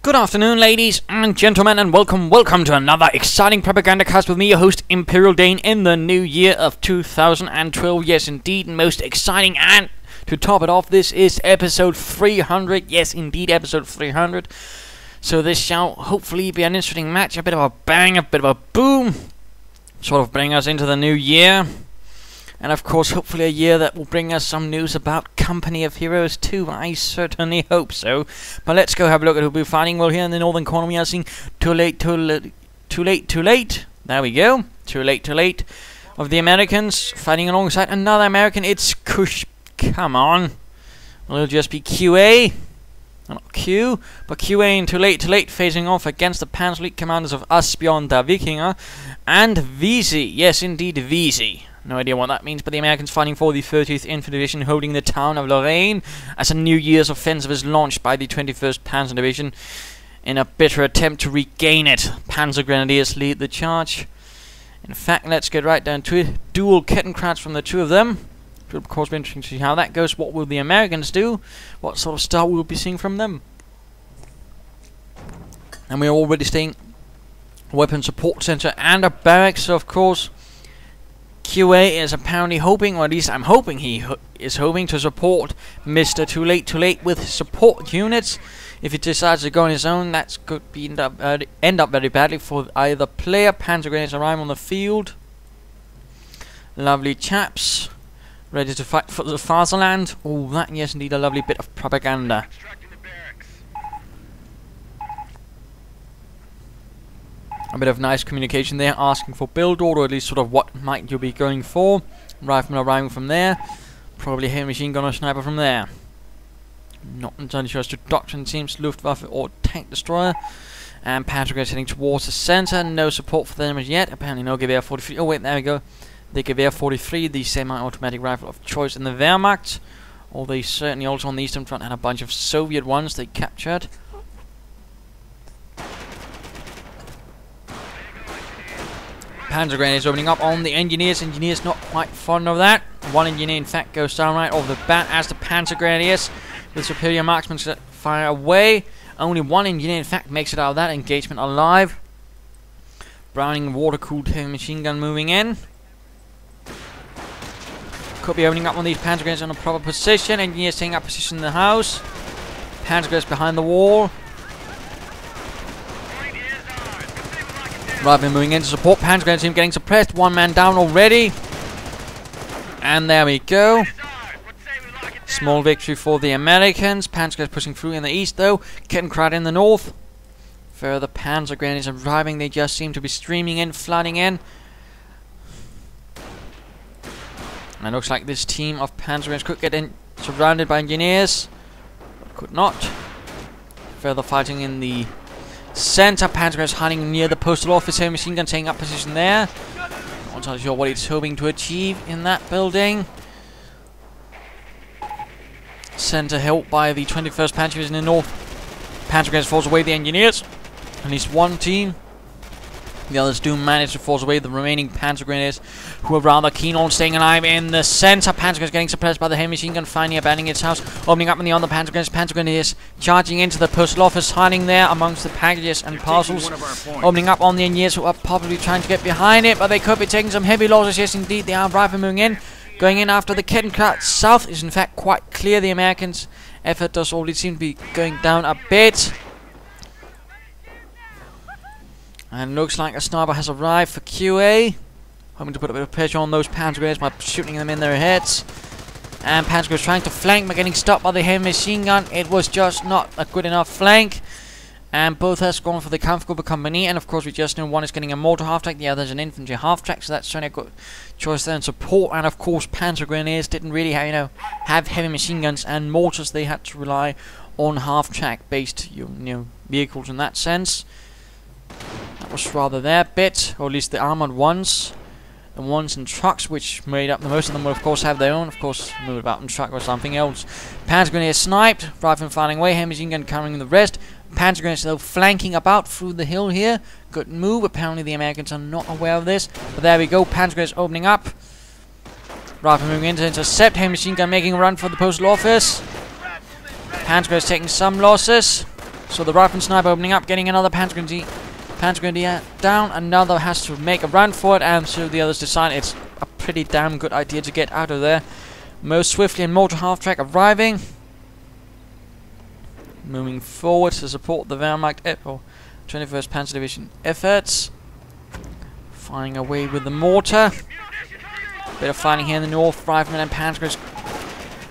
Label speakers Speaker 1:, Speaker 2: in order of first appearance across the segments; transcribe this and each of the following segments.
Speaker 1: Good afternoon, ladies and gentlemen, and welcome to another exciting Propagandacast with me, your host, Imperial Dane, in the new year of 2012. Yes, indeed, most exciting, and to top it off, this is episode 300. Yes, indeed, episode 300. So this shall hopefully be an interesting match, a bit of a bang, a bit of a boom, sort of bring us into the new year. And of course, hopefully a year that will bring us some news about Company of Heroes 2. I certainly hope so. But let's go have a look at who we're fighting. Well, here in the northern corner we are seeing Tolatetolate. There we go. Tolatetolate of the Americans fighting alongside another American. It's Kush. Come on. Well, it'll just be QA. Not Q, but QA and Tolatetolate facing off against the Panzer Elite commanders of AsbjornDerWikinger and Veazay. Yes, indeed, Veazay. No idea what that means, but the Americans fighting for the 30th Infantry Division, holding the town of Lorraine as a New Year's offensive is launched by the 21st Panzer Division in a bitter attempt to regain it. Panzergrenadiers lead the charge. In fact, let's get right down to it. Dual Kettenkrats from the two of them. It will of course be interesting to see how that goes. What will the Americans do? What sort of style will we be seeing from them? And we're already seeing a weapon support center and a barracks, so of course QA is apparently hoping, or at least I'm hoping he is hoping to support Mr. Tolatetolate with support units. If he decides to go on his own, that could be end up very badly for either player. Panzergrenadiers arrive on the field. Lovely chaps, ready to fight for the fatherland. Oh, that yes, indeed, a lovely bit of propaganda. A bit of nice communication there, asking for build order, or at least sort of what might you be going for. Rifleman arriving from there. Probably heavy machine gun or sniper from there. Not entirely sure as to doctrine, seems Luftwaffe or tank destroyer. And Panzergrenadiers heading towards the center. No support for them as yet. Apparently no Gewehr 43. Oh wait, there we go. The Gewehr 43, the semi-automatic rifle of choice in the Wehrmacht. Although they certainly also on the Eastern Front had a bunch of Soviet ones they captured. Panzergrenadiers opening up on the engineers. Engineers not quite fond of that. One engineer in fact goes down right off the bat as the Panzergrenadiers with superior marksmanship fire away. Only one engineer in fact makes it out of that engagement alive. Browning water-cooled heavy machine gun moving in. Could be opening up on these Panzergrenadiers in a proper position. Engineers taking up position in the house. Panzergrenadiers behind the wall. Rifleman moving in to support. Panzergrenadier team getting suppressed. One man down already. And there we go. Small victory for the Americans. Panzergrenadiers pushing through in the east though. Kettenkrat in the north. Further Panzergrenadiers arriving. They just seem to be streaming in, flooding in. And it looks like this team of Panzergrenadiers could get in, surrounded by engineers. But could not. Further fighting in the center. Panzergrenadiers hiding near the postal office. Heavy machine gun taking up position there. Not entirely sure what it's hoping to achieve in that building. Center held by the 21st Panzer Division in the north. Panzergrenadiers force away the engineers. At least one team. The others do manage to force away the remaining Panzergrenadiers, who are rather keen on staying alive in the center. Panzergrenadiers getting suppressed by the heavy machine gun, finally abandoning its house, opening up in the other Panzergrenadiers. Panzergrenadiers charging into the postal office, hiding there amongst the packages and parcels, opening up on the engineers who are probably trying to get behind it, but they could be taking some heavy losses. Yes, indeed, they are. Riflemen moving in, going in after the Kettenkrat. South is in fact quite clear. The Americans' effort does already seem to be going down a bit. And looks like a sniper has arrived for QA. Hoping to put a bit of pressure on those Panzergrenadiers by shooting them in their heads. And Panzergrenadiers trying to flank but getting stopped by the heavy machine gun. It was just not a good enough flank. And both has gone for the comfortable company. And of course we just know one is getting a mortar half-track, the other is an infantry half-track. So that's certainly a good choice there in support. And of course Panzergrenadiers didn't really have, have heavy machine guns and mortars. They had to rely on half-track based vehicles in that sense. That was rather their bit, or at least the armored ones. The ones in trucks, which made up the most of them, will of course have their own. Of course, move about in truck or something else. Panzergrenadiers sniped, rifleman firing away, heavy machine gun covering the rest. Panzergrenadiers though flanking about through the hill here. Good move. Apparently the Americans are not aware of this, but there we go. Panzergrenadiers opening up. Rifleman moving in to intercept. Heavy machine gun making a run for the postal office. Panzergrenadiers taking some losses. So the rifle sniper opening up, getting another Panzergrenadier down. Another has to make a run for it, and so the others decide it's a pretty damn good idea to get out of there. Most swiftly and mortar half-track arriving. Moving forward to support the Wehrmacht or 21st Panzer Division efforts. Firing away with the mortar. Bit of fighting here in the north. Riflemen and Panzers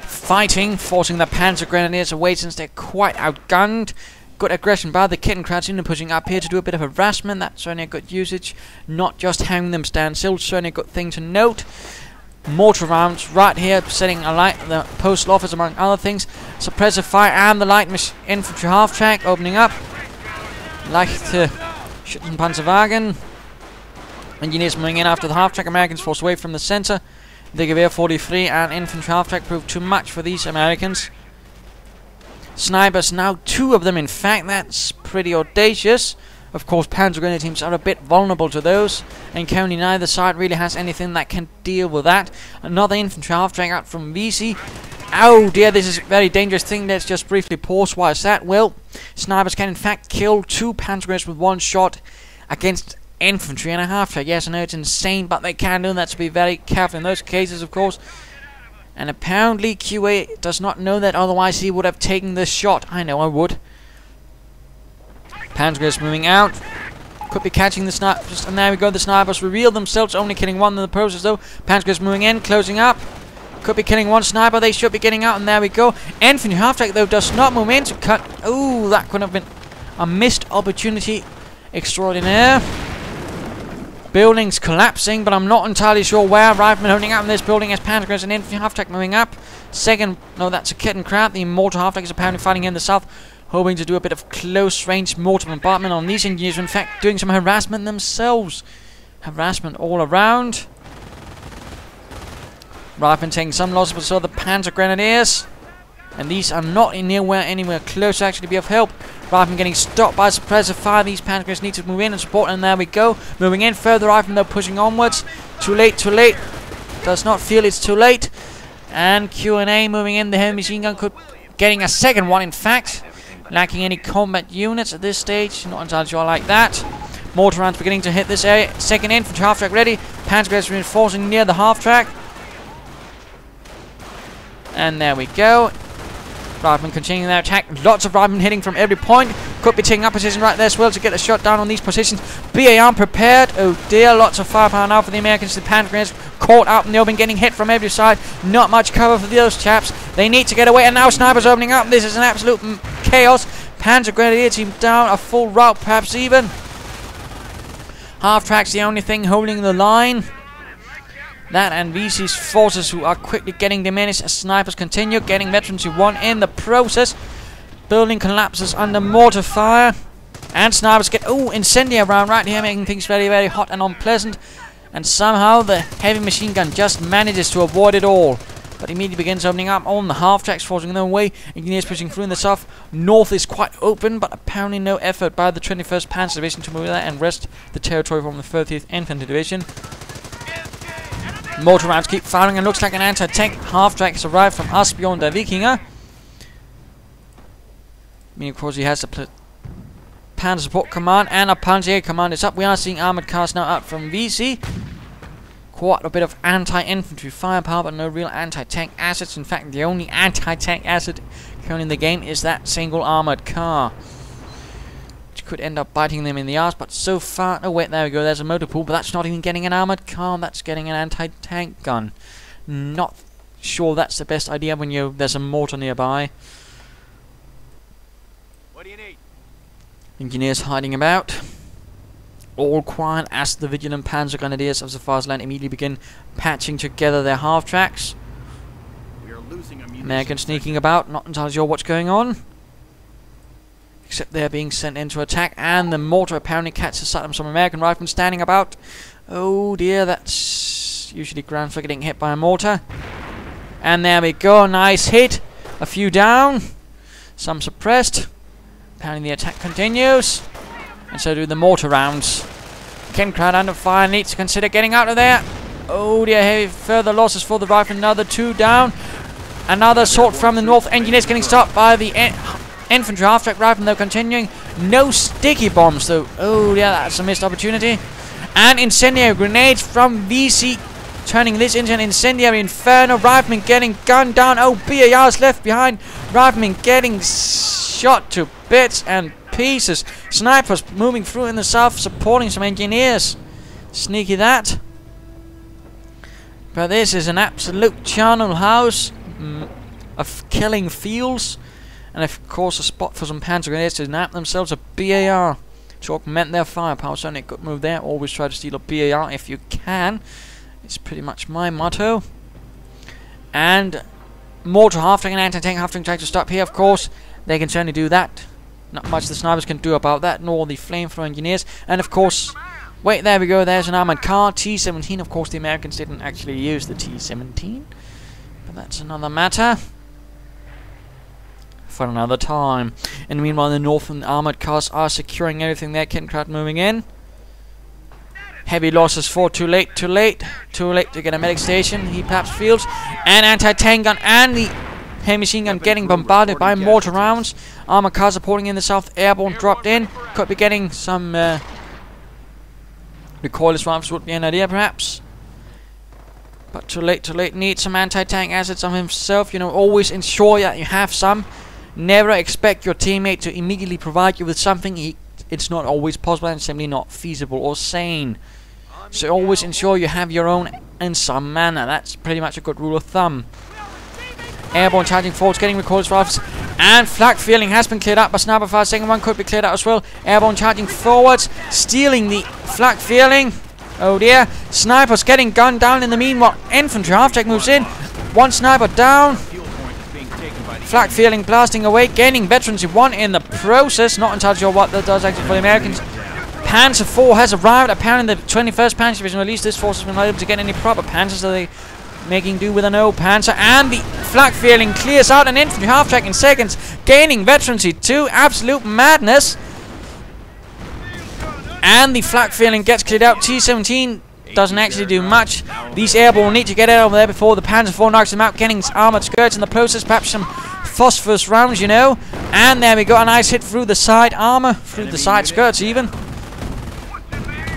Speaker 1: fighting, forcing the Panzergrenadiers away since they're quite outgunned. Good aggression by the kitten crowds, even pushing up here to do a bit of harassment. That's certainly a good usage. Not just having them stand still, certainly a good thing to note. Mortar rounds right here, setting alight the postal office among other things. Suppressive fire and the light infantry half-track opening up. Leichte Schützenpanzerwagen. Engineers moving in after the half-track. Americans forced away from the center. The Gewehr 43 and infantry half-track proved too much for these Americans. Snipers, now 2 of them in fact. That's pretty audacious. Of course, Panzergrenadier teams are a bit vulnerable to those, and currently neither side really has anything that can deal with that. Another infantry half-track out from Veazay. Oh dear, this is a very dangerous thing. Let's just briefly pause. Why is that? Well, snipers can in fact kill 2 Panzergrenadiers with 1 shot against infantry and a half-track. Yes, I know it's insane, but they can do that, so be very careful in those cases, of course. And apparently QA does not know that, otherwise he would have taken this shot. I know I would. Panzergrenadiers moving out. Could be catching the snipers, and there we go. The snipers reveal themselves, only killing 1 in the process though. Panzergrenadiers moving in, closing up. Could be killing 1 sniper. They should be getting out, and there we go. Infantry half-track though does not move in to cut. Ooh, that could have been a missed opportunity extraordinaire. Buildings collapsing, but I'm not entirely sure where. Riflemen holding out in this building as Panzergrenadiers and infantry half-track moving up. Second, no, that's a kitten crowd. The mortar half-track is apparently fighting in the south, hoping to do a bit of close-range mortar bombardment on these engineers. In fact, doing some harassment themselves. Harassment all around. Riflemen taking some losses, but so the Panzergrenadiers. And these are not anywhere close to actually be of help. Riflemen getting stopped by suppressive fire. These Panzergrenadiers need to move in and support, and there we go. Moving in further, Riflemen though pushing onwards. Too late, too late. Does not feel it's too late. And Q&A moving in. The heavy machine gun could getting a second one, in fact. Lacking any combat units at this stage. Not entirely sure I like that. Mortar rounds beginning to hit this area. Second infantry half-track ready. Panzergrenadiers reinforcing near the half-track. And there we go. Riflemen continuing their attack. Lots of riflemen hitting from every point. Could be taking up position right there as well to get a shot down on these positions. BAR prepared. Oh dear, lots of firepower now for the Americans. The Panzergrenadiers caught out in the open, getting hit from every side. Not much cover for those chaps. They need to get away, and now snipers opening up. This is an absolute chaos. Panzergrenadier team down a full route, perhaps even. Half-track's the only thing holding the line. That and Veazay's forces, who are quickly getting diminished as snipers continue, getting veterans who won in the process. Building collapses under mortar fire. And snipers get, incendiary round right here, making things very, very hot and unpleasant. And somehow the heavy machine gun just manages to avoid it all. But immediately begins opening up on the half-tracks, forcing them away. Engineers pushing through in the south. North is quite open, but apparently no effort by the 21st Panzer Division to move there and wrest the territory from the 30th Infantry Division. Mortar rounds keep firing, and looks like an anti-tank half-track has arrived from AsbjornDerWikinger. I mean, of course, he has a Panzer Support Command and a Panzer Command is up. We are seeing armored cars now up from Veazay. Quite a bit of anti-infantry firepower, but no real anti-tank assets. In fact, the only anti-tank asset currently in the game is that single armored car, which could end up biting them in the arse. But so far, oh wait, there we go. There's a motor pool, but that's not even getting an armored car. That's getting an anti-tank gun. Not sure that's the best idea when there's a mortar nearby.
Speaker 2: What do you need?
Speaker 1: Engineers hiding about. All quiet as the vigilant Panzergrenadiers of the Fatherland immediately begin patching together their half-tracks.
Speaker 2: We are losing
Speaker 1: Americans sneaking about, not entirely sure what's going on. Except they're being sent in to attack, and the mortar apparently catches sight of some American riflemen standing about. Oh dear, that's usually ground for getting hit by a mortar. And there we go, nice hit. A few down, some suppressed. Apparently the attack continues. And so do the mortar rounds. Ken crowd under fire, needs to consider getting out of there. Oh dear, heavy further losses for the rifle. Another 2 down. Another assault from the north. Engineers getting stopped by the Infantry half-track rifle though continuing. No sticky bombs though. Oh yeah, that's a missed opportunity. And incendiary grenades from Veazay, turning this into an incendiary inferno. Rifleman getting gunned down. Oh, BAR's left behind. Rifleman getting shot to bits and pieces. Snipers moving through in the south, supporting some engineers. Sneaky that. But this is an absolute charnel house of killing fields. And of course a spot for some Panzergrenadiers to nab themselves a BAR to augment their firepower. Certainly a good move there. Always try to steal a BAR if you can. It's pretty much my motto. And mortar half-tank and anti-tank half-tank trying to stop here, of course. They can certainly do that. Not much the snipers can do about that, nor the flamethrower engineers. And of course, wait, there we go. There's an armored car, T-17. Of course, the Americans didn't actually use the T-17. But that's another matter for another time. And meanwhile, the northern armored cars are securing everything there. Kittencraft moving in. Heavy losses for too late to get a medic station. He perhaps fields. And anti-tank gun and the heavy machine gun getting bombarded by mortar rounds. Armored cars supporting in the south. Airborne dropped in. Could be getting some recoilless rifles would be an idea perhaps. But too late needs some anti-tank assets of himself. You know, always ensure that you have some. Never expect your teammate to immediately provide you with something. It's not always possible and simply not feasible or sane. So always ensure you have your own in some manner. That's pretty much a good rule of thumb. Airborne charging forwards, getting recoilless rifles. And flak feeling has been cleared out by sniper fire. Second one could be cleared out as well. Airborne charging forwards, stealing the flak feeling. Oh dear. Snipers getting gunned down in the meanwhile. Infantry half-track moves in. One sniper down. Flak feeling blasting away, gaining veterancy 1 in the process. Not entirely sure what that does actually for the Americans. Panzer 4 has arrived. Apparently the 21st Panzer Division, at least this force has been able to get any proper Panzers. So they making do with an old Panzer. And the flak feeling clears out an infantry half-track in seconds, gaining veterancy 2. Absolute madness. And the flak feeling gets cleared out. T-17 doesn't actually do much. These airborne need to get out over there before the Panzer 4 knocks them out, getting armored skirts in the process, perhaps some phosphorus rounds, you know. And there we go, a nice hit through the side armor, through the side skirts even.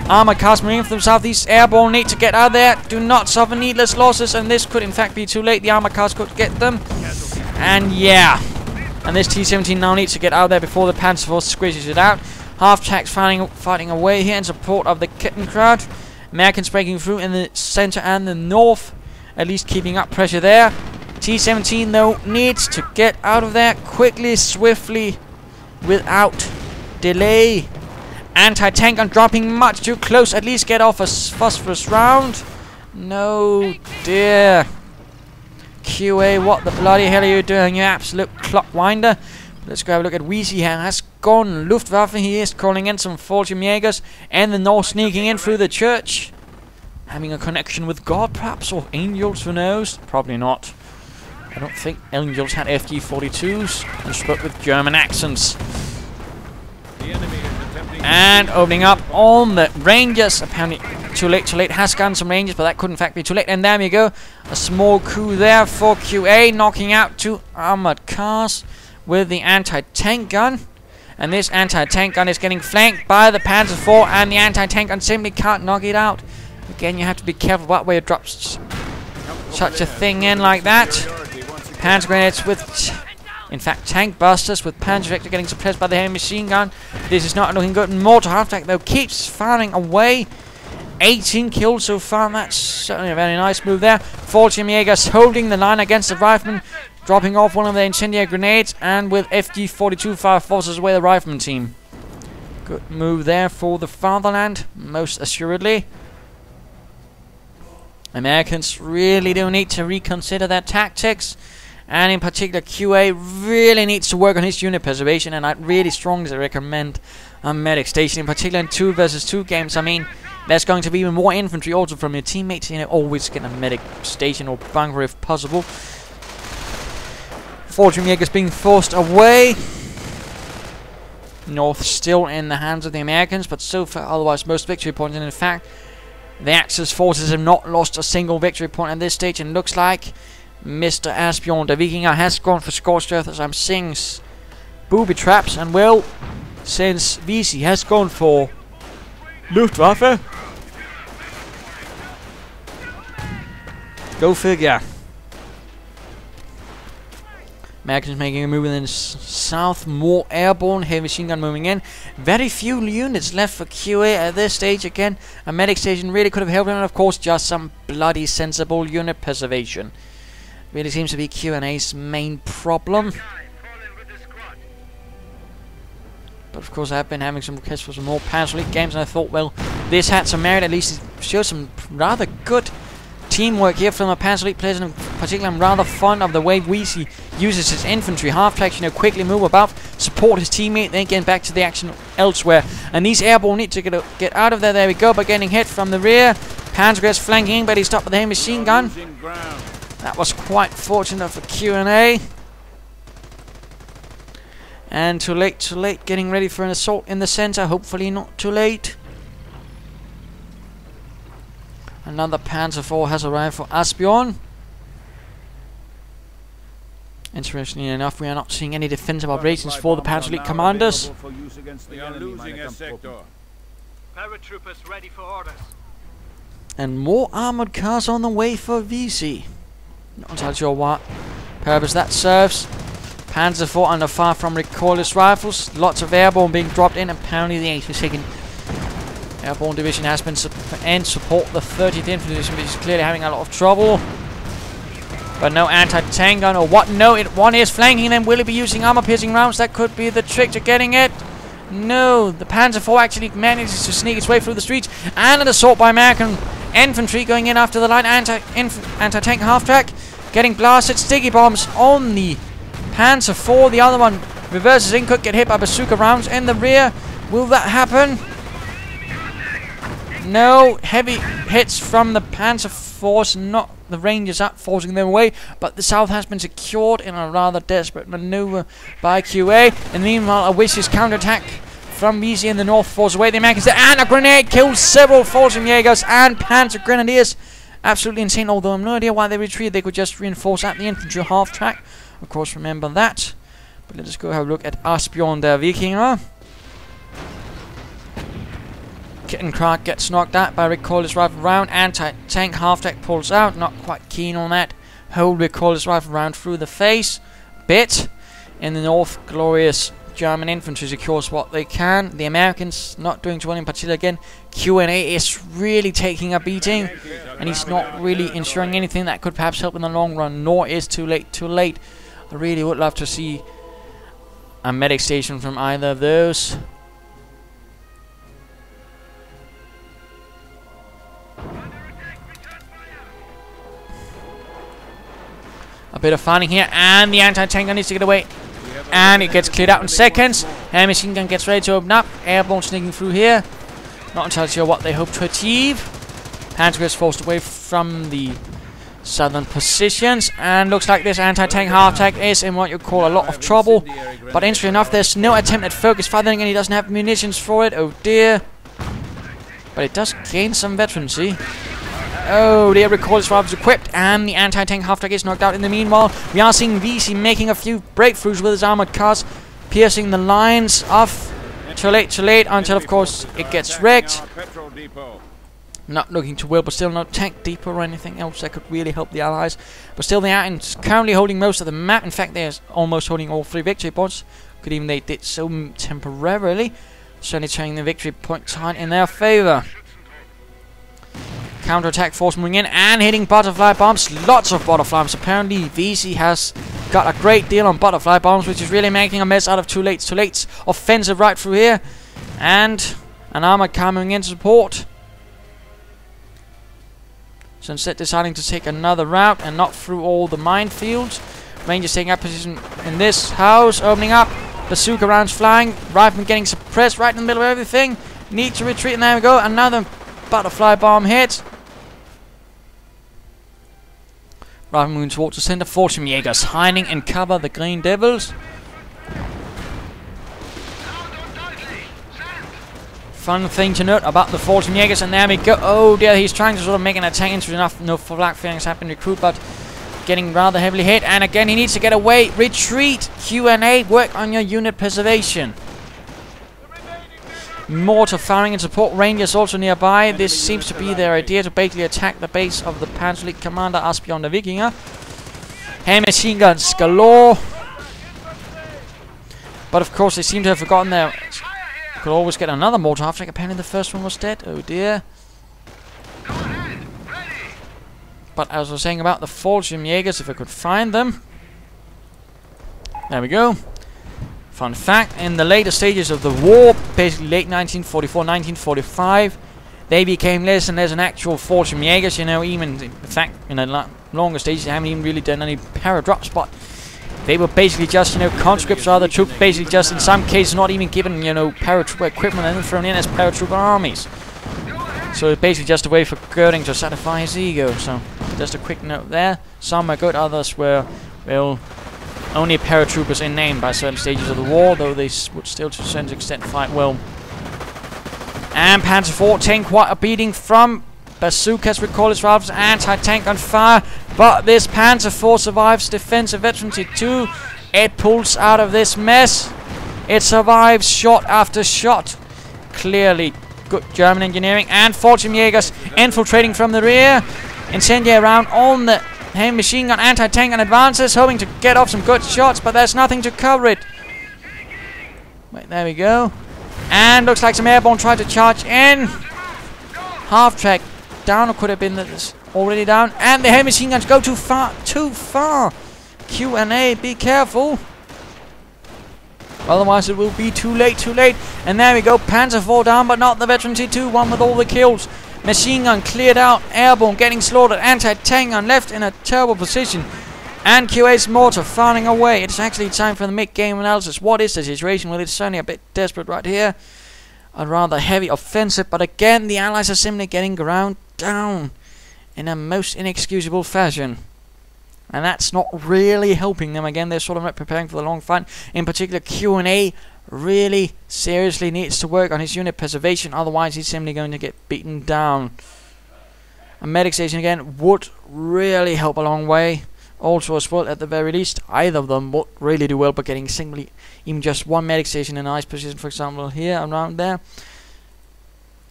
Speaker 1: Armored cars moving from the southeast. Airborne need to get out there. Do not suffer needless losses, and this could in fact be too late. The armored cars could get them. And yeah. And this T-17 now needs to get out there before the Panzer 4 squishes it out. Half-tracks fighting away here in support of the Kittencraft. Americans breaking through in the center and the north, at least keeping up pressure there. T-17 though needs to get out of there quickly, swiftly, without delay. Anti-tank gun dropping much too close, at least get off a phosphorus round. No dear. QA, what the bloody hell are you doing, you absolute clockwinder? Let's go have a look at Veazay. He has gone Luftwaffe. He is calling in some Fallschirmjägers and the North sneaking in through the church. Having a connection with God, perhaps, or angels, who knows? Probably not. I don't think angels had FG-42s and spoke with German accents. And opening up on the Rangers. Apparently too late has gotten some Rangers, but that could in fact be too late. And there we go. A small coup there for QA, knocking out 2 armored cars with the anti-tank gun. And this anti-tank gun is getting flanked by the Panzer 4, and the anti-tank gun simply can't knock it out. Again, you have to be careful what way it drops such a thing in like that. Panzergrenadiers with, in fact, tank busters with Panzergrenadiers getting suppressed by the heavy machine gun. This is not looking good. Mortar half-track though keeps firing away. 18 kills so far. That's certainly a very nice move there. Fallschirmjägers holding the line against the riflemen, dropping off one of their incendiary grenades, and with FG-42 fire forces away the rifleman team. Good move there for the fatherland, most assuredly. Americans really do need to reconsider their tactics, and in particular QA really needs to work on his unit preservation, and I'd really strongly recommend a medic station, in particular in 2 versus 2 games. I mean, there's going to be even more infantry also from your teammates, you know, always get a medic station or bunker if possible. Fallschirmjägers being forced away. North still in the hands of the Americans, but so far otherwise most victory points, and in fact the Axis forces have not lost a single victory point at this stage, and it looks like Mr. AsbjornDerWikinger has gone for scorched earth, as I'm seeing booby traps, and well, since Veazay has gone for Luftwaffe, go figure. Americans making a move in the south, more airborne, heavy machine gun moving in. Very few units left for QA at this stage again. A medic station really could have helped him, and of course just some bloody sensible unit preservation. Really seems to be Q&A's main problem. But of course I have been having some requests for some more Panzer Elite games, and I thought, well, this had some merit, at least it shows some rather good teamwork here from the Panzer Elite players, and in particular I'm rather fond of the way Veazay uses his infantry half-tracks, you know, quickly move about, support his teammate, then get back to the action elsewhere. And these airborne need to get out of there. There we go, by getting hit from the rear. Panzergrenadiers flanking, but he stopped with the heavy machine gun. That was quite fortunate for Q&A. And too late, getting ready for an assault in the center, hopefully not too late. Another Panzer IV has arrived for Asbjorn. Interestingly enough, we are not seeing any defensive operations for the Panzer Elite commanders.
Speaker 2: We are losing a sector. Paratroopers ready for orders.
Speaker 1: And more armored cars on the way for Veazay. Not entirely sure what purpose that serves. Panzer IV under fire from recoilless rifles. Lots of airborne being dropped in. Apparently the 82nd Airborne Division has been and support the 30th Infantry Division, which is clearly having a lot of trouble. But no anti-tank gun or what? No, one is flanking them. Will it be using armor-piercing rounds? That could be the trick to getting it. No, the Panzer IV actually manages to sneak its way through the streets, and an assault by American infantry going in after the line. Anti-tank half-track getting blasted. Sticky bombs on the Panzer IV. The other one reverses in, could get hit by bazooka rounds in the rear. Will that happen? No, heavy hits from the Panzer force, not the Rangers up, forcing them away, but the south has been secured in a rather desperate maneuver by QA. And meanwhile, a vicious counterattack from Veazay in the north forces away the Americans, and a grenade kills several Fallschirmjägers and Panzergrenadiers. Absolutely insane, although I have no idea why they retreated. They could just reinforce at the infantry half track. Of course, remember that. But let us go have a look at AsbjornDerWikinger. Kittencraft gets knocked out by recoilless rifle round. Anti-tank half-track pulls out. Not quite keen on that. Hold recoilless rifle round through the face. Bit. In the north, glorious German infantry secures what they can. The Americans not doing too well in particular again. Q&A is really taking a beating, and he's not really ensuring anything that could perhaps help in the long run, nor is too late. I really would love to see a medic station from either of those. A bit of fighting here, and the anti-tank gun needs to get away. And it gets cleared out in seconds. And machine gun gets ready to open up. Airborne sneaking through here. Not entirely sure what they hope to achieve. Panzer gets forced away from the southern positions. And looks like this anti-tank half-track is in what you call a lot of trouble. But interestingly enough, there's no attempt at focus firing, and he doesn't have munitions for it. Oh dear. But it does gain some veterancy. Oh, the recoilless rifle is equipped, and the anti-tank half-track is knocked out. In the meanwhile, we are seeing Veazay making a few breakthroughs with his armored cars, piercing the lines of Tolatetolate until, of course, it gets wrecked. Not looking too well, but still no tank depot or anything else that could really help the Allies. But still, they are currently holding most of the map. In fact, they're almost holding all 3 victory points. Could even they did so temporarily. Certainly turning the victory point tide in their favor. Counter-attack force moving in and hitting butterfly bombs. Lots of butterfly bombs. Apparently, Veazay has got a great deal on butterfly bombs, which is really making a mess out of Tolate's offensive right through here. And an armored car moving in to support. So instead deciding to take another route and not through all the minefields. Rangers taking up position in this house, opening up. Bazooka rounds flying. Riflemen getting suppressed right in the middle of everything. Need to retreat, and there we go. Another butterfly bomb hit. Riflemen moving towards the center. Fallschirmjägers hiding in cover. The Green Devils. Fun thing to note about the Fallschirmjägers, and there we go. Oh dear, he's trying to sort of make an attack. Interesting enough, no flak failings have been recruited, but getting rather heavily hit. And again, he needs to get away. Retreat. Q&A. Work on your unit preservation. Mortar firing and support Rangers also nearby. This seems to be their idea to basically attack the base of the Panzer Elite commander AsbjornDerWikinger. Hand machine guns galore. But of course they seem to have forgotten their... Could always get another mortar half-track. Apparently the first one was dead. Oh dear. But as I was saying about the Fallschirmjägers, if I could find them. There we go. Fun fact, in the later stages of the war, basically late 1944, 1945, they became less and less an actual Fallschirmjägers, you know, even in fact, in the longer stages, they haven't even really done any paradrops, but they were basically just, you know, conscripts or other troops, basically just in some cases not even given, you know, paratrooper equipment and then thrown in as paratrooper armies. So it's basically just a way for Goering to satisfy his ego, so just a quick note there. Some are good, others were, well, only paratroopers in name by certain stages of the war, though they would still to a certain extent fight well. And Panzer IV taking quite a beating from bazookas, recoilless rifles, anti-tank on fire. But this Panzer IV survives defensive veterancy too. It pulls out of this mess. It survives shot after shot. Clearly good German engineering. And Fallschirmjägers infiltrating from the rear. Incendiary round on the heavy machine gun, anti-tank and advances, hoping to get off some good shots, but there's nothing to cover it. Wait, there we go. And looks like some airborne tried to charge in. Half-track down, or could have been that it's already down. And the heavy machine guns go too far, too far. Q&A, be careful. Otherwise it will be too late, too late. And there we go, Panzer IV down, but not the veterancy 2, one with all the kills. Machine gun cleared out, airborne getting slaughtered, anti-tank gun left in a terrible position. And QA's mortar firing away. It's actually time for the mid-game analysis. What is the situation? Well, it's certainly a bit desperate right here. A rather heavy offensive, but again, the Allies are simply getting ground down in a most inexcusable fashion. And that's not really helping them. Again, they're sort of not preparing for the long fight. In particular, Q&A really seriously needs to work on his unit preservation, otherwise he's simply going to get beaten down. A medic station again would really help a long way. Also as well, at the very least, either of them would really do well by getting simply even just one medic station in a nice position, for example here, around there.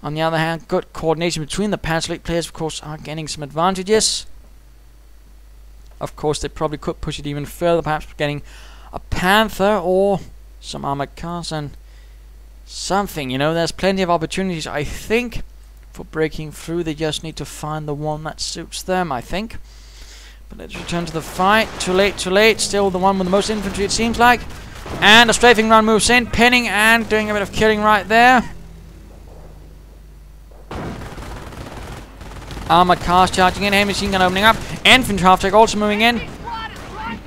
Speaker 1: On the other hand, good coordination between the Panzer Elite players, of course, are getting some advantages. Of course, they probably could push it even further, perhaps getting a Panther or some armored cars and something, you know. There's plenty of opportunities, I think, for breaking through. They just need to find the one that suits them, I think. But let's return to the fight. Too late, too late. Still the one with the most infantry, it seems like. And a strafing run moves in, pinning and doing a bit of killing right there. Armored cars charging in, heavy machine gun opening up. Infantry half-track also moving in.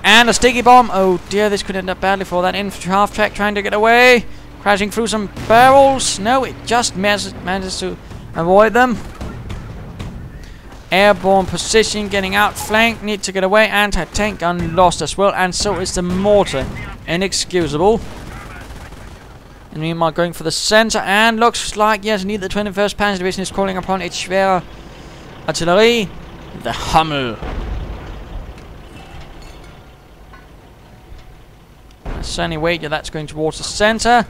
Speaker 1: And a sticky bomb. Oh dear, this could end up badly for that infantry half-track trying to get away. Crashing through some barrels. No, it just manages to avoid them. Airborne position, getting outflanked. Need to get away. Anti-tank gun lost as well. And so is the mortar. Inexcusable. And meanwhile going for the center. And looks like, yes, indeed, the 21st Panzer Division is calling upon its schwere artillery. The Hummel. Certainly wager that's going towards the center.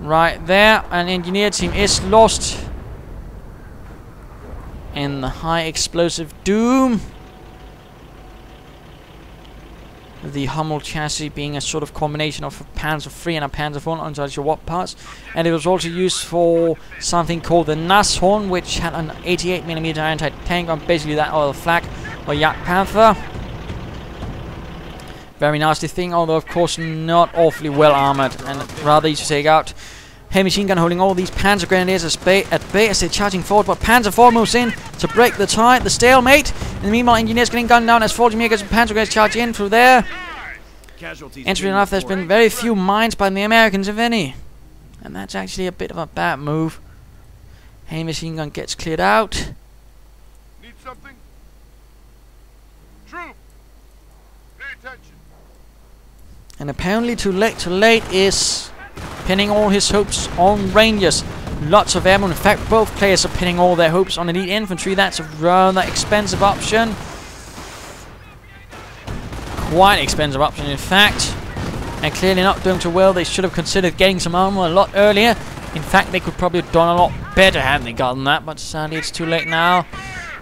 Speaker 1: Right there. An engineer team is lost in the high explosive doom. The Hummel chassis being a sort of combination of a Panzer III and a Panzer IV, I'm not sure what parts. And it was also used for something called the Nashorn, which had an 88mm anti-tank on basically that or the flak or Jagdpanther. Very nasty thing, although of course not awfully well armored and rather easy to take out. Heavy machine gun holding all these Panzergrenadiers at bay as they're charging forward, but Panzer IV moves in to break the tie, the stalemate. In the meanwhile, engineers getting gunned down as Fallschirmjägers and Panzergrenadiers charge in through there. Interesting enough, there's been very few mines by the Americans, if any. And that's actually a bit of a bad move. Heavy machine gun gets cleared out.
Speaker 2: Need something? Troop! Pay attention.
Speaker 1: And apparently too late is pinning all his hopes on Rangers. Lots of ammo. In fact, both players are pinning all their hopes on elite infantry. That's a rather expensive option. quite expensive option, in fact. And clearly not doing too well. They should have considered getting some armor a lot earlier. In fact, they could probably have done a lot better hadn't they gotten that. But sadly, it's too late now.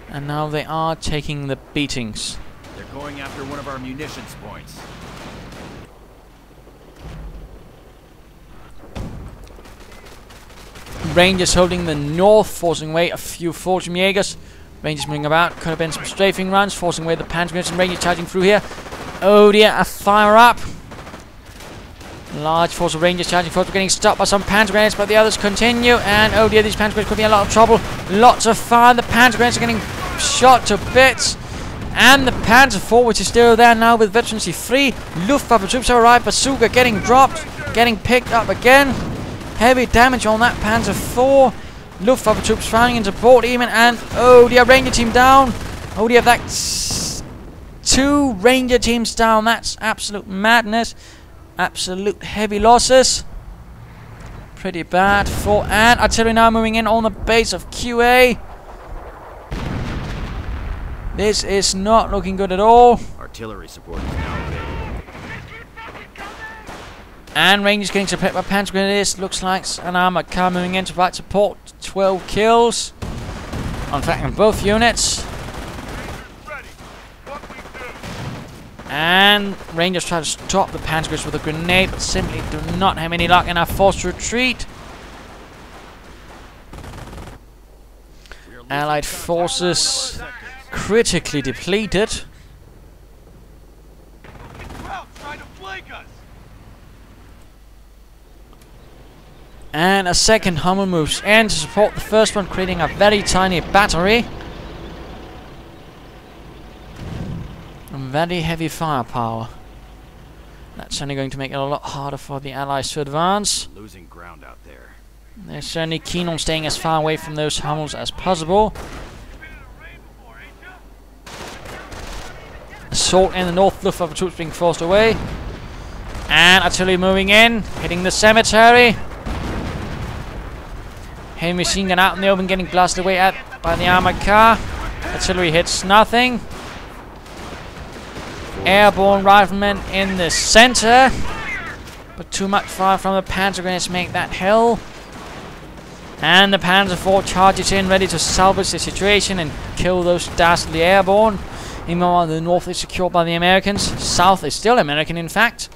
Speaker 1: And now they are taking the beatings.
Speaker 3: They're going after one of our munitions points.
Speaker 1: Rangers holding the north, forcing away a few Fallschirmjägers. Rangers moving about. Could have been some strafing runs, forcing away the Panzergrenadiers, and Rangers charging through here. Oh dear, a fire up. Large force of Rangers charging forward, getting stopped by some Panzergrenadiers, but the others continue. And oh dear, these Panzergrenadiers could be in a lot of trouble. Lots of fire. The Panzergrenadiers are getting shot to bits. And the Panzer IV, which is still there now with veterancy free. Luftwaffe troops have arrived. Bazooka getting dropped, getting picked up again. Heavy damage on that Panzer IV. Luftwaffe troops firing in support even. And oh dear, Ranger team down. Oh dear, that's 2 Ranger teams down. That's absolute madness. Absolute heavy losses. Pretty bad for. And artillery now moving in on the base of QA. This is not looking good at all.
Speaker 3: Artillery support is now available.
Speaker 1: And Rangers getting supported by Panzergrenadiers. Looks like an armored car moving in to provide support. 12 kills. On fact, in both units. And Rangers try to stop the Panzergrenadiers with a grenade, but simply do not have any luck and are forced to retreat. Allied forces critically depleted. And a second Hummel moves in to support the first one, creating a very tiny battery. And very heavy firepower. That's only going to make it a lot harder for the Allies to advance.
Speaker 3: Losing ground out there.
Speaker 1: They're certainly keen on staying as far away from those Hummels as possible. Assault in the north, Luftwaffe troops being forced away. And artillery moving in, hitting the cemetery. Heavy machine gun out in the open, getting blasted away by the armored car. Artillery hits nothing. Airborne riflemen in the center. But too much fire from the Panzergrenadiers to make that hell. And the Panzer IV charges in, ready to salvage the situation and kill those dastardly airborne. Meanwhile, the north is secured by the Americans. South is still American, in fact.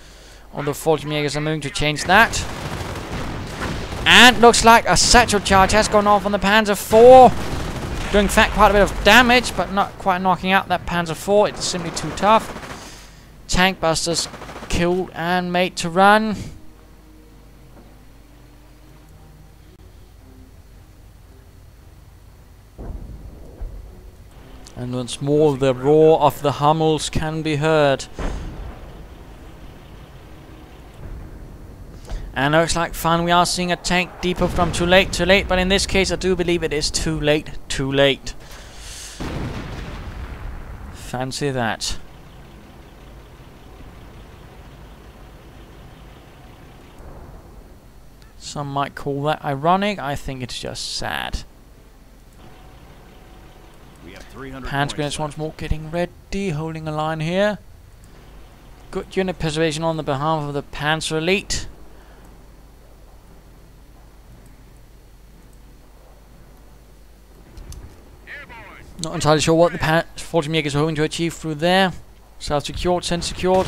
Speaker 1: Although Fallschirmjägers are moving to change that. And looks like a satchel charge has gone off on the Panzer IV. Doing in fact quite a bit of damage, but not quite knocking out that Panzer IV. It's simply too tough. Tank busters killed and made to run. And once more the roar of the Hummels can be heard. And looks like fun, we are seeing a tank depot from too late, but in this case I do believe it is too late. Fancy that. Some might call that ironic, I think it's just sad. Panzergrenadiers once more getting ready, holding a line here. Good unit preservation on the behalf of the Panzer Elite. Not entirely sure what the Fallschirmjägers are hoping to achieve through there. South secured, centre secured.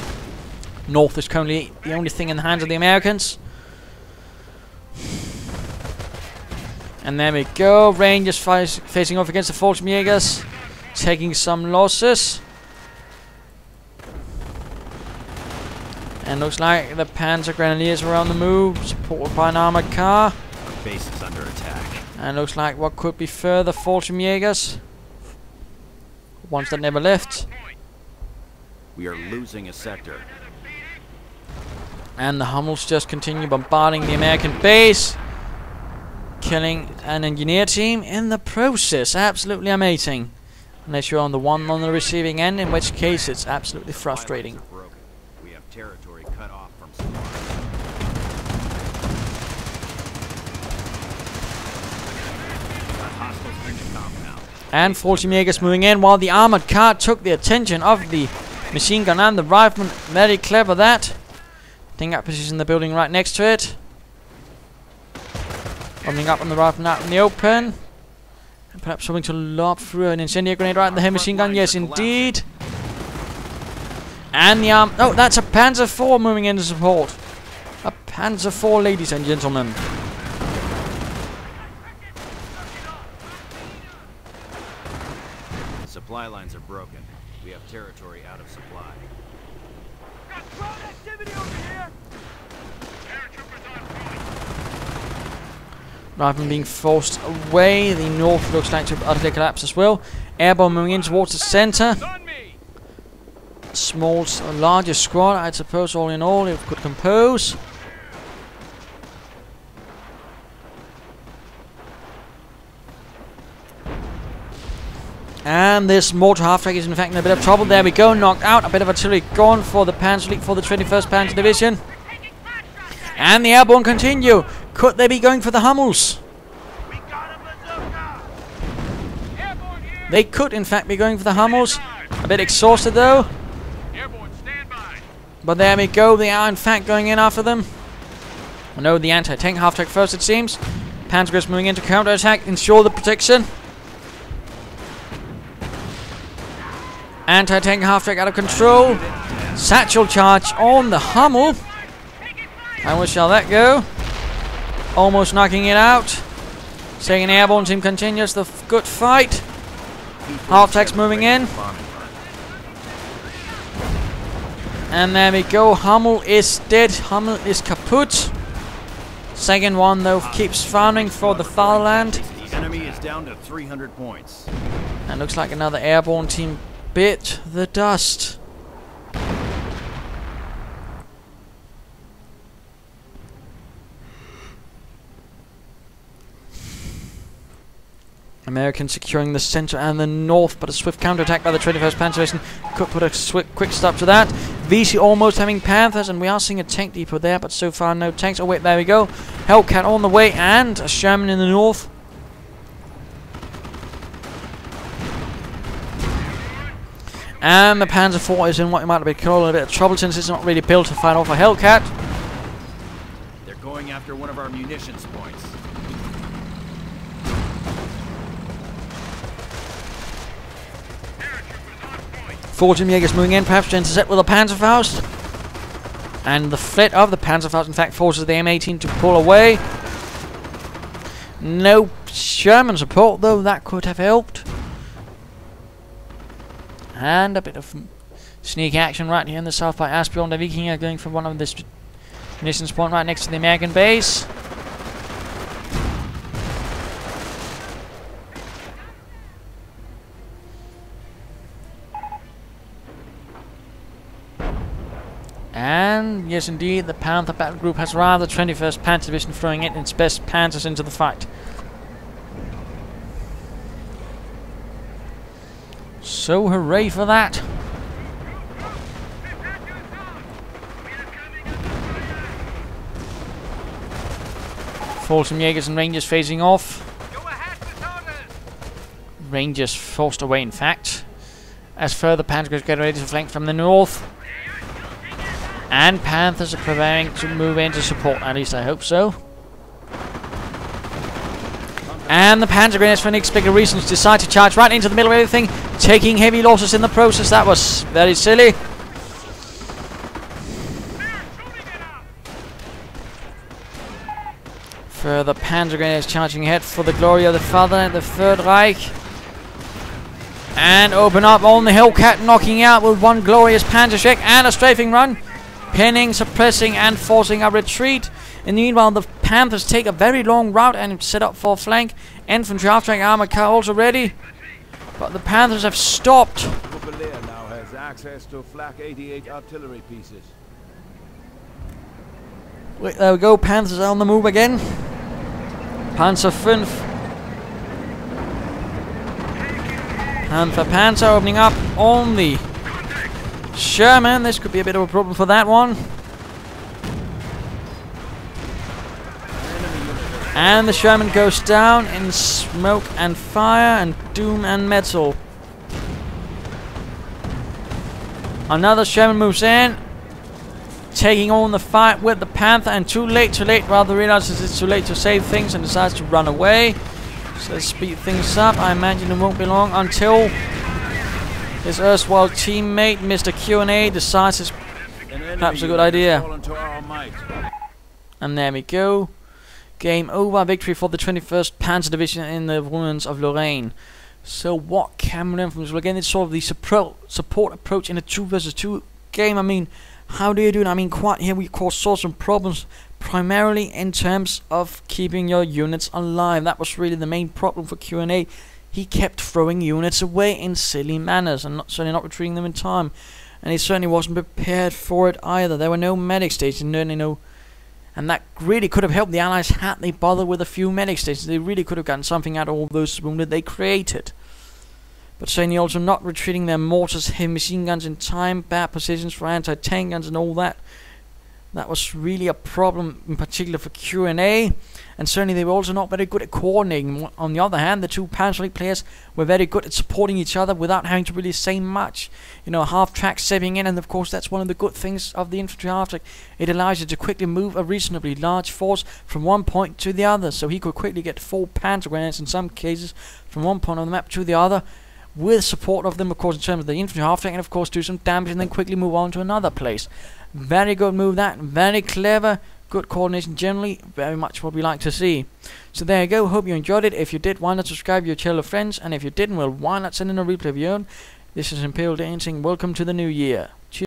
Speaker 1: North is currently the only thing in the hands of the Americans. And there we go. Rangers facing off against the Fallschirmjägers, taking some losses. And looks like the Panzergrenadiers are on the move, supported by an armored car.
Speaker 3: Our base is under attack.
Speaker 1: And looks like what could be further Fallschirmjägers. Ones that never left.
Speaker 3: We are losing a sector.
Speaker 1: And the Hummels just continue bombarding the American base, killing an engineer team in the process. Absolutely amazing. Unless you're on the receiving end, in which case it's absolutely frustrating.
Speaker 3: We have territory cut off from supply. And
Speaker 1: Fallschirmjägers moving in while the armored car took the attention of the machine gun and the rifleman. Very clever that. Taking up position in the building right next to it. Opening up on the rifleman out in the open. And perhaps hoping to lob through an incendiary grenade right in the heavy machine gun. Yes, indeed. And the arm. Oh, that's a Panzer IV moving into support. A Panzer IV, ladies and gentlemen.
Speaker 3: Supply lines are broken. We have territory out of supply.
Speaker 2: Got drone activity over here. Paratroopers on point.
Speaker 1: Rifleman being forced away. The north looks like to utterly collapse as well. Airborne moving in towards the center. Small, larger squad, I suppose, all in all, it could compose. And this mortar half-track is in fact in a bit of trouble. There we go, knocked out. A bit of artillery gone for the Panzer Elite, for the 21st Panzer Division. And the airborne continue. Could they be going for the Hummels? They could in fact be going for the Hummels. A bit exhausted though. But there we go, they are in fact going in after them. No, the anti-tank half-track first it seems. Panzergrenadiers moving in to counter-attack, ensure the protection. Anti-tank half-track out of control. Satchel charge on the Hummel. And where shall that go? Almost knocking it out. Second airborne team continues the good fight. Half-track's moving in. And there we go. Hummel is dead. Hummel is kaput. Second one though keeps founding for the fatherland.
Speaker 3: The enemy is down to 300 points.
Speaker 1: And looks like another airborne team bit the dust. Americans securing the center and the north, but a swift counterattack by the 21st Panzer Division could put a quick stop to that. Veazay almost having Panthers, and we are seeing a tank depot there, but so far no tanks. Oh wait, there we go. Hellcat on the way, and a Sherman in the north. And the Panzer IV is in what you might be calling a bit of trouble, since it's not really built to fight off a Hellcat.
Speaker 3: They're going after one of our munitions points.
Speaker 1: 14 Jaegers moving in, perhaps to intercept with a Panzerfaust. And the fleet of the Panzerfaust, in fact, forces the M18 to pull away. No Sherman support, though, that could have helped. And a bit of sneak action right here in the south by AsbjornDerWikinger, going for one of the munitions point right next to the American base. And yes, indeed, the Panther battle group has arrived. The 21st Panzer Division throwing in its best Panzers into the fight. So hooray for that! Fulton Jaegers and Rangers facing off. Rangers forced away, in fact, as further Panzers get ready to flank from the north. And Panthers are preparing to move in to support, at least I hope so. And the Panzergrenadiers, for inexplicable reasons, decide to charge right into the middle of everything, taking heavy losses in the process. That was very silly. Further Panzergrenadiers charging ahead for the glory of the fatherland, the Third Reich. And open up on the Hellcat, knocking out with one glorious Panzerschreck and a strafing run. Pinning, suppressing, and forcing a retreat. In the meanwhile, the Panthers take a very long route and set up for flank. Infantry half-track armor car also ready. But the Panthers have stopped.
Speaker 4: Fusilier now has access to Flak 88 artillery pieces.
Speaker 1: Wait, there we go, Panthers are on the move again. Panzer 5. Panzer opening up on the Sherman. This could be a bit of a problem for that one. And the Sherman goes down in smoke and fire and doom and metal. Another Sherman moves in, taking on the fight with the Panther, and too late, rather realizes it's too late to save things and decides to run away. So let's speed things up. I imagine it won't be long until his erstwhile teammate, Mr. Q&A, decides it's perhaps a good idea. And there we go. Game over. Victory for the 21st Panzer Division in the ruins of Lorraine. So what can we learn from this? Well, again, it's sort of the support approach in a 2 versus 2 game. I mean, how do you do it? I mean, quite here we of course saw some problems, primarily in terms of keeping your units alive. That was really the main problem for Q&A. He kept throwing units away in silly manners and certainly not retreating them in time. And he certainly wasn't prepared for it either. There were no medic stations, and that really could have helped the Allies had they bothered with a few medic stations. They really could have gotten something out of all those wounded they created. But certainly also not retreating their mortars, heavy machine guns in time, bad positions for anti-tank guns and all that. That was really a problem, in particular for Q&A. And certainly they were also not very good at coordinating. On the other hand, the two Panzer Elite players were very good at supporting each other without having to really say much. You know, half-track stepping in, and of course that's one of the good things of the infantry half-track. It allows you to quickly move a reasonably large force from one point to the other. So he could quickly get 4 Panzergrenadiers in some cases from one point on the map to the other, with support of them, of course, in terms of the infantry half-track, and of course do some damage and then quickly move on to another place. Very good move that, very clever, good coordination generally, very much what we like to see. So there you go, hope you enjoyed it. If you did, why not subscribe, tell your friends, and if you didn't, well, why not send in a replay of your own. This is Imperial Dane saying welcome to the new year. Cheers.